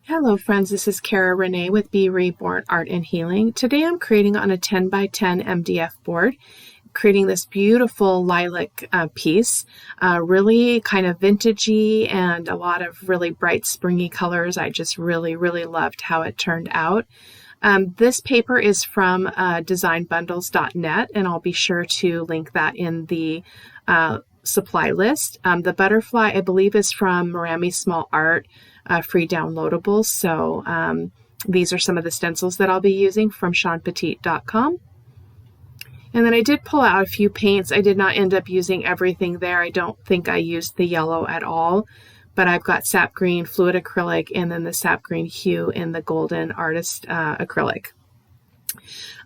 Hello friends, this is Cara-Renee with B.Reborn Art and Healing. Today I'm creating on a 10 by 10 MDF board, creating this beautiful lilac piece, really kind of vintagey and a lot of really bright springy colors. I just really loved how it turned out. This paper is from designbundles.net, and I'll be sure to link that in the supply list. The butterfly, I believe, is from Miami Small Art, free downloadables. So these are some of the stencils that I'll be using from SeanPetite.com. And then I did pull out a few paints. I did not end up using everything there. I don't think I used the yellow at all, but I've got sap green, fluid acrylic, and then the sap green hue in the golden artist acrylic.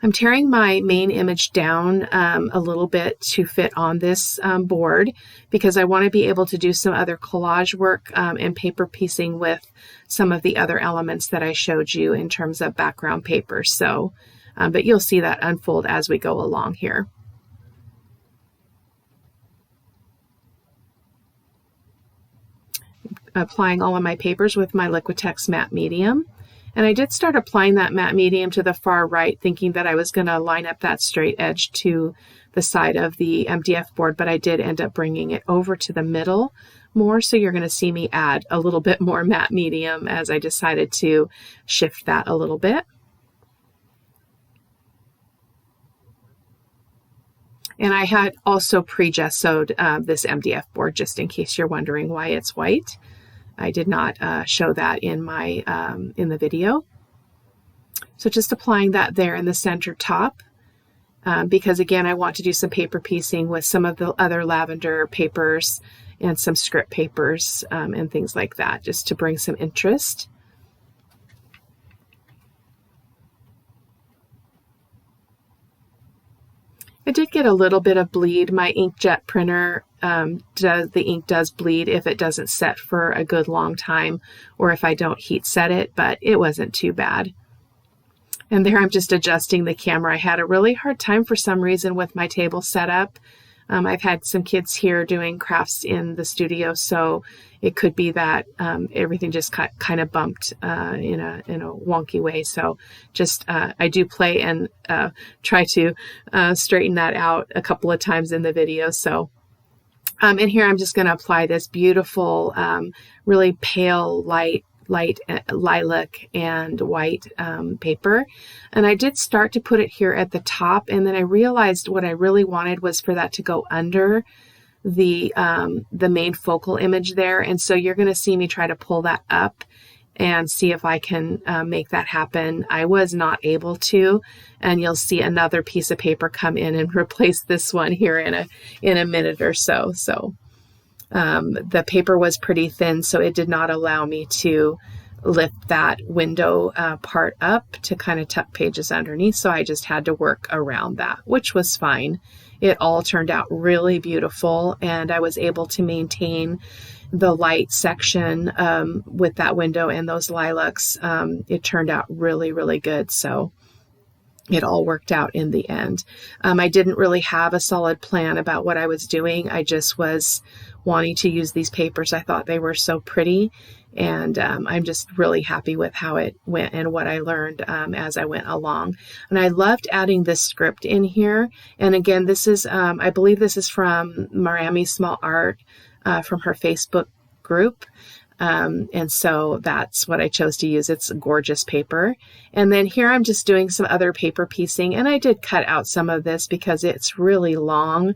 I'm tearing my main image down a little bit to fit on this board because I want to be able to do some other collage work and paper piecing with some of the other elements that I showed you in terms of background paper. So, but you'll see that unfold as we go along here. Applying all of my papers with my Liquitex matte medium. And I did start applying that matte medium to the far right, thinking that I was going to line up that straight edge to the side of the MDF board, but I did end up bringing it over to the middle more. So you're going to see me add a little bit more matte medium as I decided to shift that a little bit. And I had also pre-gessoed this MDF board, just in case you're wondering why it's white. I did not show that in my in the video. So just applying that there in the center top, because again, I want to do some paper piecing with some of the other lavender papers and some script papers and things like that, just to bring some interest. I did get a little bit of bleed. My inkjet printer, the ink does bleed if it doesn't set for a good long time or if I don't heat set it, but it wasn't too bad. And there I'm just adjusting the camera. I had a really hard time for some reason with my table setup. I've had some kids here doing crafts in the studio, so it could be that everything just kind of bumped in a wonky way. So just I do play and try to straighten that out a couple of times in the video. So and here I'm just going to apply this beautiful, really pale light lilac and white paper, and I did start to put it here at the top, and then I realized what I really wanted was for that to go under the main focal image there, and so you're going to see me try to pull that up and see if I can make that happen. I was not able to, and you'll see another piece of paper come in and replace this one here in a minute or so. So the paper was pretty thin, so it did not allow me to lift that window part up to kind of tuck pages underneath. So I just had to work around that, which was fine. It all turned out really beautiful, and I was able to maintain the light section with that window and those lilacs. It turned out really good. So it all worked out in the end. I didn't really have a solid plan about what I was doing. I just was wanting to use these papers. I thought they were so pretty, and I'm just really happy with how it went and what I learned as I went along. And I loved adding this script in here. And again, this is, I believe this is from Miami Small Art, from her Facebook group. And so that's what I chose to use. It's gorgeous paper. And then here I'm just doing some other paper piecing, and I did cut out some of this because it's really long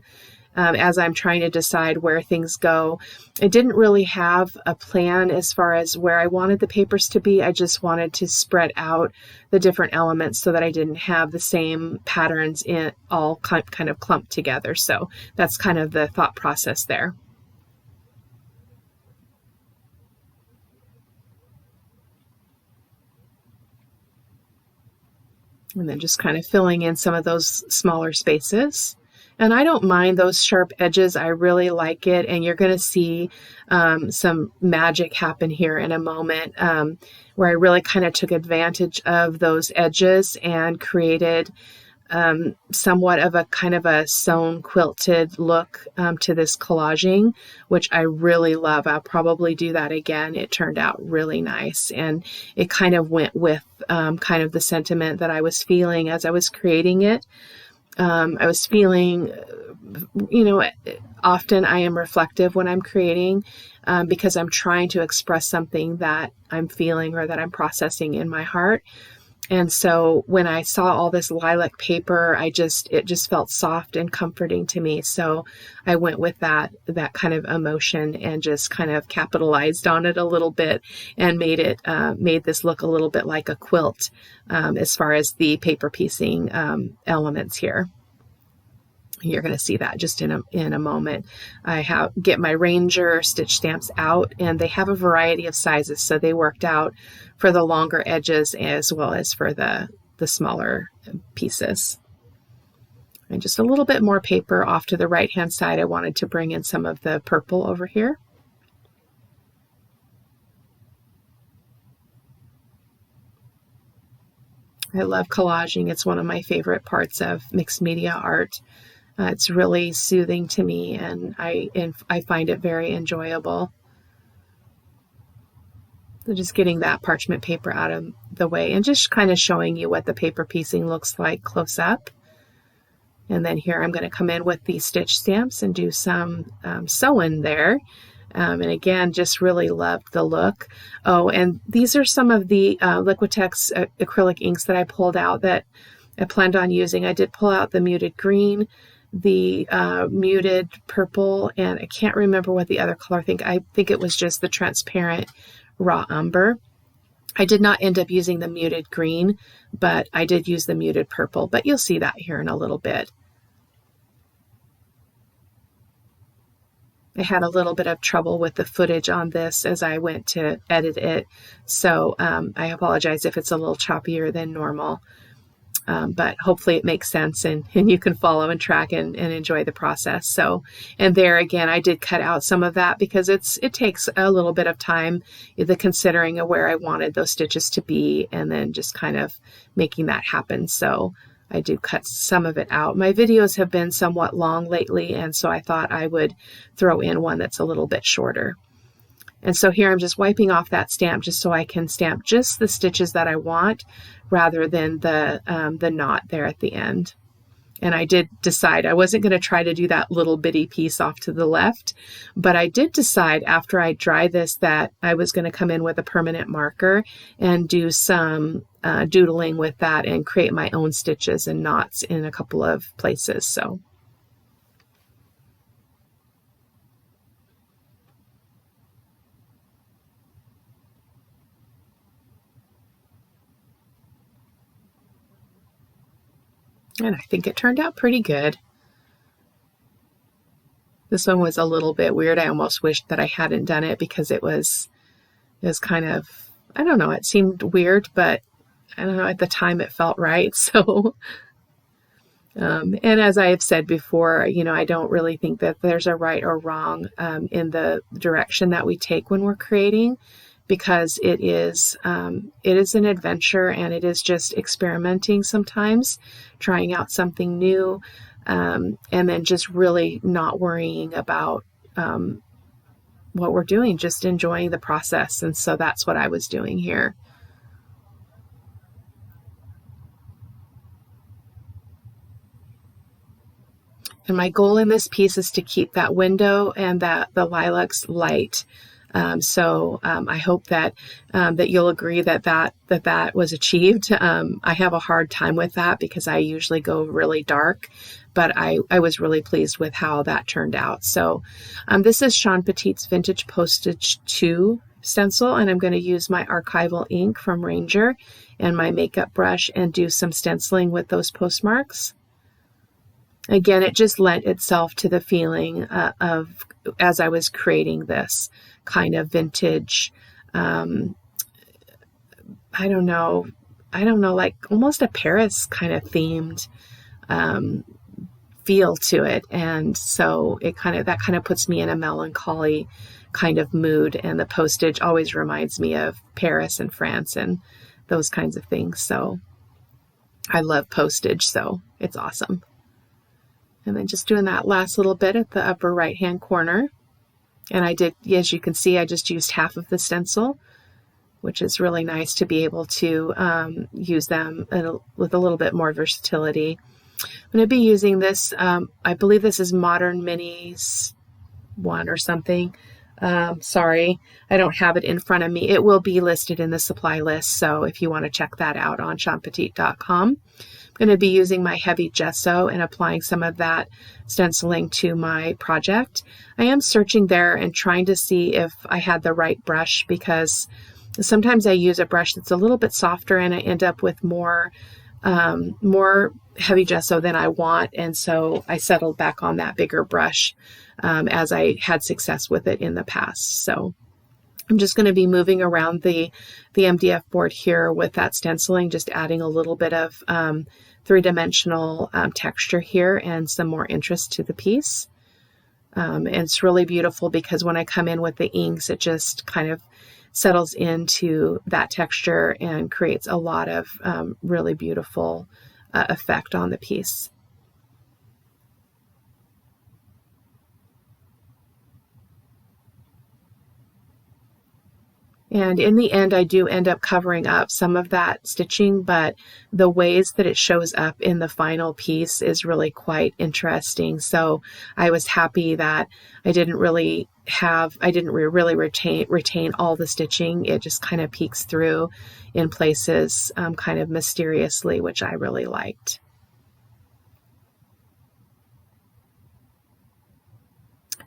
as I'm trying to decide where things go. I didn't really have a plan as far as where I wanted the papers to be. I just wanted to spread out the different elements so that I didn't have the same patterns in all kind of clumped together. So that's kind of the thought process there. And then just kind of filling in some of those smaller spaces. And I don't mind those sharp edges. I really like it. And you're going to see some magic happen here in a moment where I really kind of took advantage of those edges and created somewhat of a kind of a sewn quilted look to this collaging, which I really love. I'll probably do that again. It turned out really nice, and it kind of went with kind of the sentiment that I was feeling as I was creating it. I was feeling, often I am reflective when I'm creating because I'm trying to express something that I'm feeling or that I'm processing in my heart. And so when I saw all this lilac paper, it just felt soft and comforting to me. So I went with that kind of emotion and just kind of capitalized on it a little bit and made this look a little bit like a quilt as far as the paper piecing elements here. You're going to see that just in a moment. I get my Ranger stitch stamps out, and they have a variety of sizes, so they worked out for the longer edges as well as for the smaller pieces. And just a little bit more paper off to the right hand side. I wanted to bring in some of the purple over here. I love collaging. It's one of my favorite parts of mixed media art. It's really soothing to me, and I find it very enjoyable. So just getting that parchment paper out of the way and just kind of showing you what the paper piecing looks like close up. And then here I'm going to come in with these stitch stamps and do some sewing there. And again, just really loved the look. Oh, and these are some of the Liquitex acrylic inks that I pulled out that I planned on using. I did pull out the muted green, the muted purple, and I can't remember what the other color. I think it was just the transparent raw umber. I did not end up using the muted green, but I did use the muted purple, but you'll see that here in a little bit. I had a little bit of trouble with the footage on this as I went to edit it, so I apologize if it's a little choppier than normal. But hopefully it makes sense and you can follow and track and enjoy the process. So, and there again, I did cut out some of that because it takes a little bit of time, the considering of where I wanted those stitches to be and then just kind of making that happen. So I do cut some of it out. My videos have been somewhat long lately, and so I thought I would throw in one that's a little bit shorter. And so here I'm just wiping off that stamp just so I can stamp just the stitches that I want rather than the knot there at the end. And I did decide I wasn't going to try to do that little bitty piece off to the left, but I did decide after I dry this that I was going to come in with a permanent marker and do some doodling with that and create my own stitches and knots in a couple of places. So. And I think it turned out pretty good. This one was a little bit weird. I almost wished that I hadn't done it because it was kind of, I don't know, it seemed weird, but I don't know, at the time it felt right. So, and as I have said before, I don't really think that there's a right or wrong in the direction that we take when we're creating, because it is an adventure and it is just experimenting sometimes, trying out something new, and then just really not worrying about what we're doing, just enjoying the process. And so that's what I was doing here. And my goal in this piece is to keep that window and the lilacs light. So I hope that you'll agree that was achieved. I have a hard time with that because I usually go really dark, but I was really pleased with how that turned out. So this is Sean Petit's Vintage Postage 2 stencil, and I'm going to use my archival ink from Ranger and my makeup brush and do some stenciling with those postmarks. Again, it just lent itself to the feeling of, as I was creating this kind of vintage, I don't know, like almost a Paris kind of themed feel to it. And so that kind of puts me in a melancholy kind of mood. And the postage always reminds me of Paris and France and those kinds of things. So I love postage, so it's awesome. And then just doing that last little bit at the upper right hand corner. And I did, as you can see, I just used half of the stencil, which is really nice to be able to use them with a little bit more versatility. I'm going to be using this, I believe this is Modern Minis 1 or something. Sorry, I don't have it in front of me. It will be listed in the supply list, so if you want to check that out on champetite.com. I'm going to be using my heavy gesso and applying some of that stenciling to my project. I am searching there and trying to see if I had the right brush, because sometimes I use a brush that's a little bit softer and I end up with more heavy gesso than I want, and so I settled back on that bigger brush as I had success with it in the past. So I'm just going to be moving around the MDF board here with that stenciling, just adding a little bit of three-dimensional texture here and some more interest to the piece. And it's really beautiful because when I come in with the inks, it just kind of settles into that texture and creates a lot of really beautiful effect on the piece. And in the end, I do end up covering up some of that stitching, but the ways that it shows up in the final piece is really quite interesting. So I was happy that I didn't really retain all the stitching. It just kind of peeks through in places kind of mysteriously, which I really liked.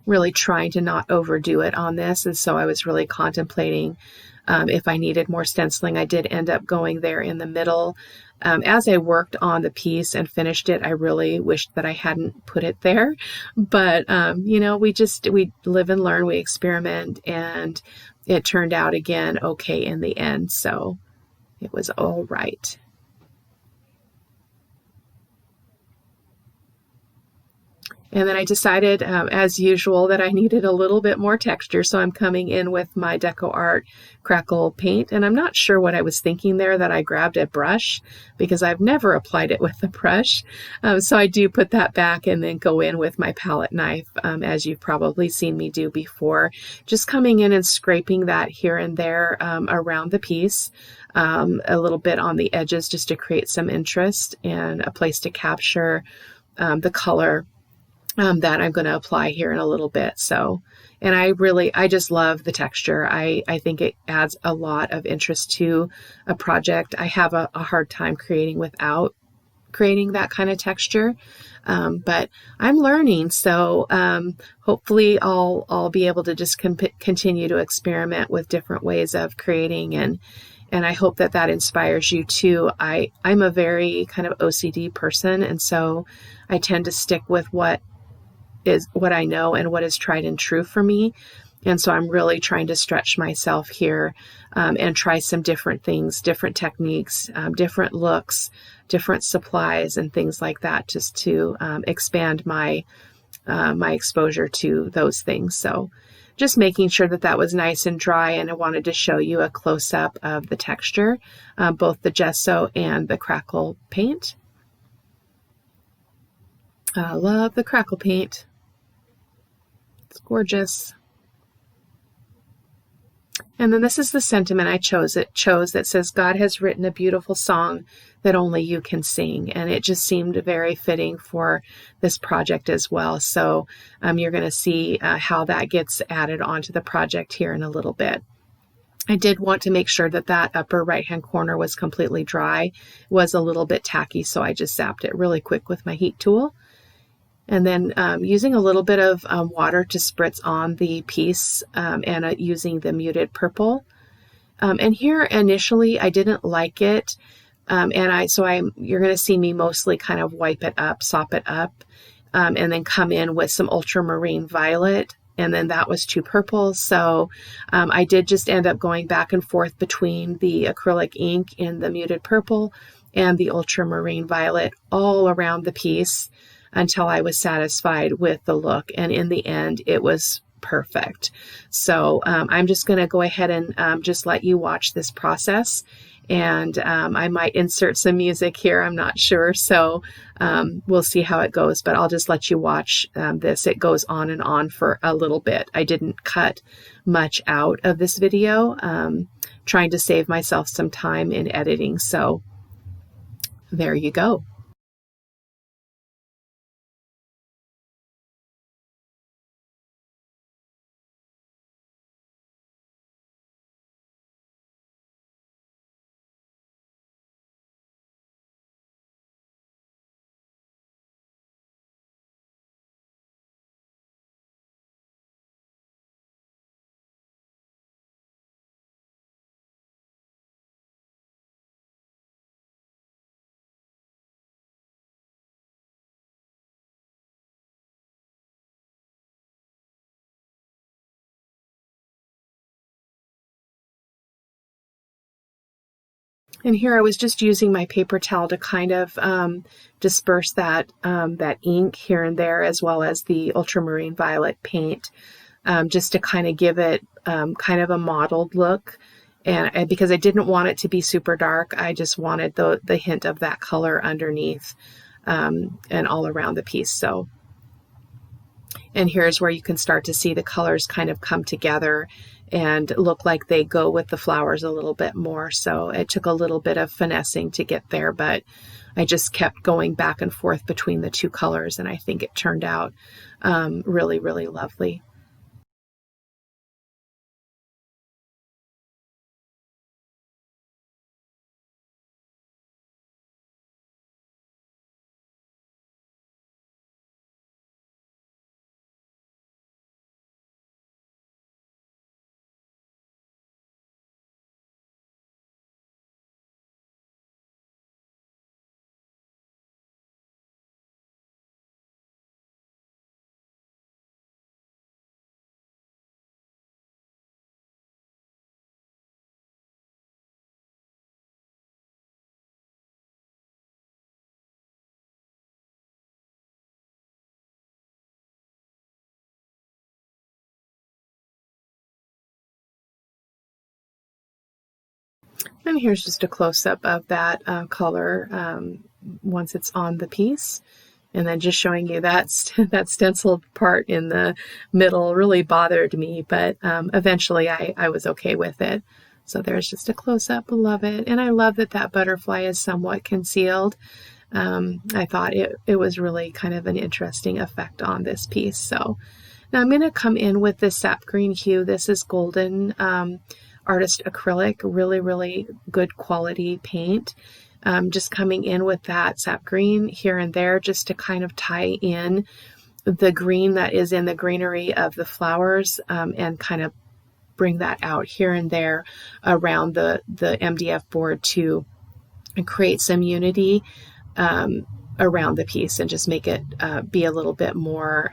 Really trying to not overdo it on this, and so I was really contemplating if I needed more stenciling. I did end up going there in the middle. As I worked on the piece and finished it, I really wished that I hadn't put it there, but you know, we live and learn, we experiment, and it turned out again okay in the end, so it was all right. And then I decided, as usual, that I needed a little bit more texture, so I'm coming in with my Decoart Crackle paint. And I'm not sure what I was thinking there, that I grabbed a brush, because I've never applied it with a brush. So I do put that back and then go in with my palette knife, as you've probably seen me do before. Just coming in and scraping that here and there around the piece, a little bit on the edges, just to create some interest and a place to capture the color that I'm going to apply here in a little bit. So, and I just love the texture. I think it adds a lot of interest to a project. I have a hard time creating without creating that kind of texture. But I'm learning. So, hopefully I'll be able to just continue to experiment with different ways of creating, and I hope that inspires you too. I'm a very kind of OCD person, and so I tend to stick with what I know and what is tried and true for me. And so I'm really trying to stretch myself here and try some different things, different techniques, different looks, different supplies, and things like that, just to expand my exposure to those things. So just making sure that was nice and dry, and I wanted to show you a close-up of the texture, both the gesso and the Crackle paint. I love the Crackle paint. It's gorgeous. And then this is the sentiment I chose that says, God has written a beautiful song that only you can sing. And it just seemed very fitting for this project as well. So you're going to see how that gets added onto the project here in a little bit. I did want to make sure that upper right-hand corner was completely dry. It was a little bit tacky, so I just zapped it really quick with my heat tool. And then using a little bit of water to spritz on the piece, and using the muted purple. And here initially I didn't like it, you're going to see me mostly kind of wipe it up, sop it up, and then come in with some ultramarine violet. And then that was too purple, so I did just end up going back and forth between the acrylic ink in the muted purple and the ultramarine violet all around the piece, until I was satisfied with the look. And in the end, it was perfect. So I'm just going to go ahead and just let you watch this process. And I might insert some music here. I'm not sure. So we'll see how it goes, but I'll just let you watch this. It goes on and on for a little bit. I didn't cut much out of this video, trying to save myself some time in editing. So there you go. And here I was just using my paper towel to kind of disperse that ink here and there, as well as the ultramarine violet paint, just to kind of give it kind of a mottled look. And because I didn't want it to be super dark, I just wanted the hint of that color underneath and all around the piece. So, and here's where you can start to see the colors kind of come together and look like they go with the flowers a little bit more. So it took a little bit of finessing to get there, but I just kept going back and forth between the two colors, and I think it turned out really, really lovely. And here's just a close-up of that color once it's on the piece. And then just showing you that stenciled part in the middle really bothered me, but eventually I was okay with it. So there's just a close-up. Love it. And I love that that butterfly is somewhat concealed. I thought it was really kind of an interesting effect on this piece. So now I'm going to come in with this sap green hue. This is Golden Artist Acrylic, really, really good quality paint. Just coming in with that sap green here and there just to kind of tie in the green that is in the greenery of the flowers and kind of bring that out here and there around the MDF board to create some unity around the piece and just make it be a little bit more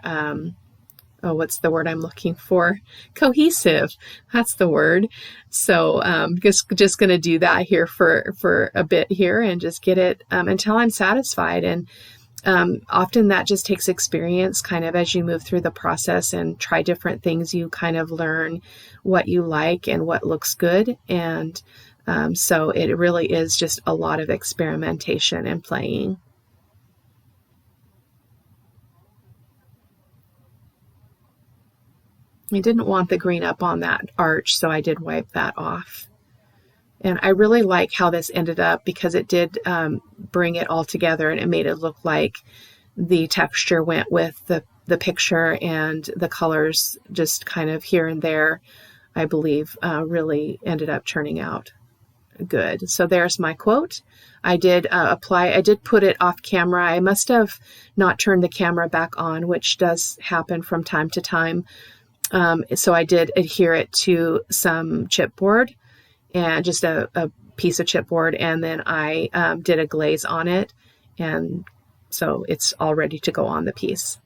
what's the word I'm looking for? Cohesive. That's the word. So just going to do that here for a bit here and just get it until I'm satisfied. And often that just takes experience kind of as you move through the process and try different things. You kind of learn what you like and what looks good. And so it really is just a lot of experimentation and playing. I didn't want the green up on that arch, so I did wipe that off. And I really like how this ended up because it did bring it all together and it made it look like the texture went with the picture and the colors just kind of here and there, I believe, really ended up turning out good. So there's my quote. I did I did put it off camera. I must have not turned the camera back on, which does happen from time to time. So I did adhere it to some chipboard and just a piece of chipboard, and then I did a glaze on it, and so it's all ready to go on the piece.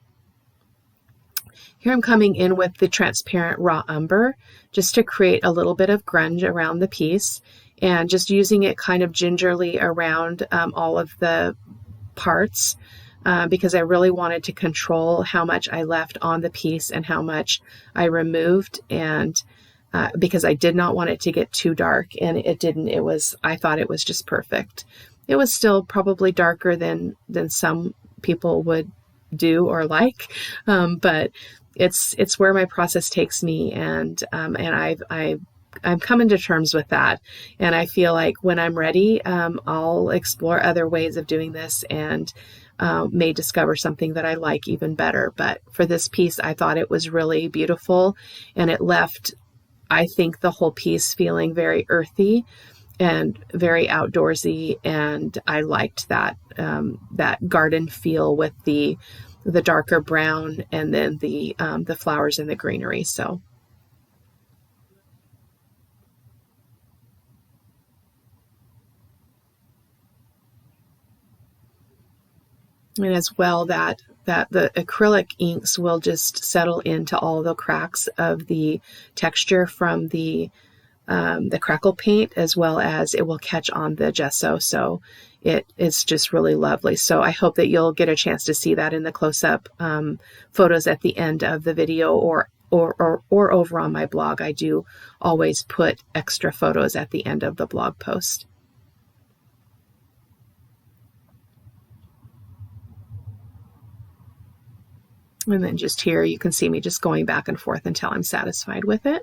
Here I'm coming in with the transparent raw umber just to create a little bit of grunge around the piece, and just using it kind of gingerly around all of the parts because I really wanted to control how much I left on the piece and how much I removed, and because I did not want it to get too dark, and it didn't. I thought it was just perfect. It was still probably darker than some people would do or like, but it's where my process takes me, and I'm coming to terms with that. And I feel like when I'm ready, I'll explore other ways of doing this and may discover something that I like even better. But for this piece, I thought it was really beautiful, and it left, I think, the whole piece feeling very earthy and very outdoorsy. And I liked that, that garden feel with the darker brown and then the flowers and the greenery. So. And as well, that the acrylic inks will just settle into all the cracks of the texture from the Crackle paint, as well as it will catch on the gesso. So it's just really lovely. So I hope that you'll get a chance to see that in the close-up photos at the end of the video, or over on my blog. I do always put extra photos at the end of the blog post. And then just here, you can see me just going back and forth until I'm satisfied with it.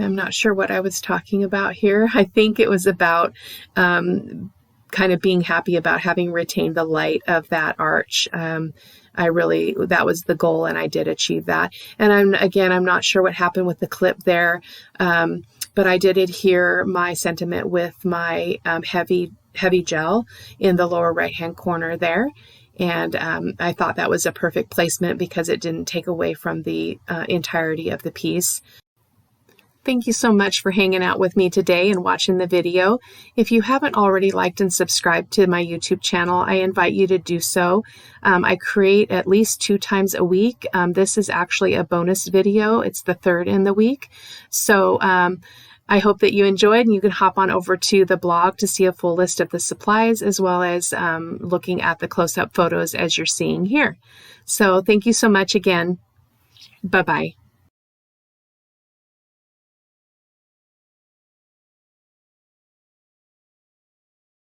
I'm not sure what I was talking about here. I think it was about kind of being happy about having retained the light of that arch. That was the goal, and I did achieve that. And I'm not sure what happened with the clip there, but I did adhere my sentiment with my heavy gel in the lower right-hand corner there. And I thought that was a perfect placement because it didn't take away from the entirety of the piece. Thank you so much for hanging out with me today and watching the video. If you haven't already liked and subscribed to my YouTube channel, I invite you to do so. I create at least 2 times a week. This is actually a bonus video. It's the 3rd in the week. So I hope that you enjoyed, and you can hop on over to the blog to see a full list of the supplies, as well as looking at the close-up photos as you're seeing here. So thank you so much again. Bye-bye.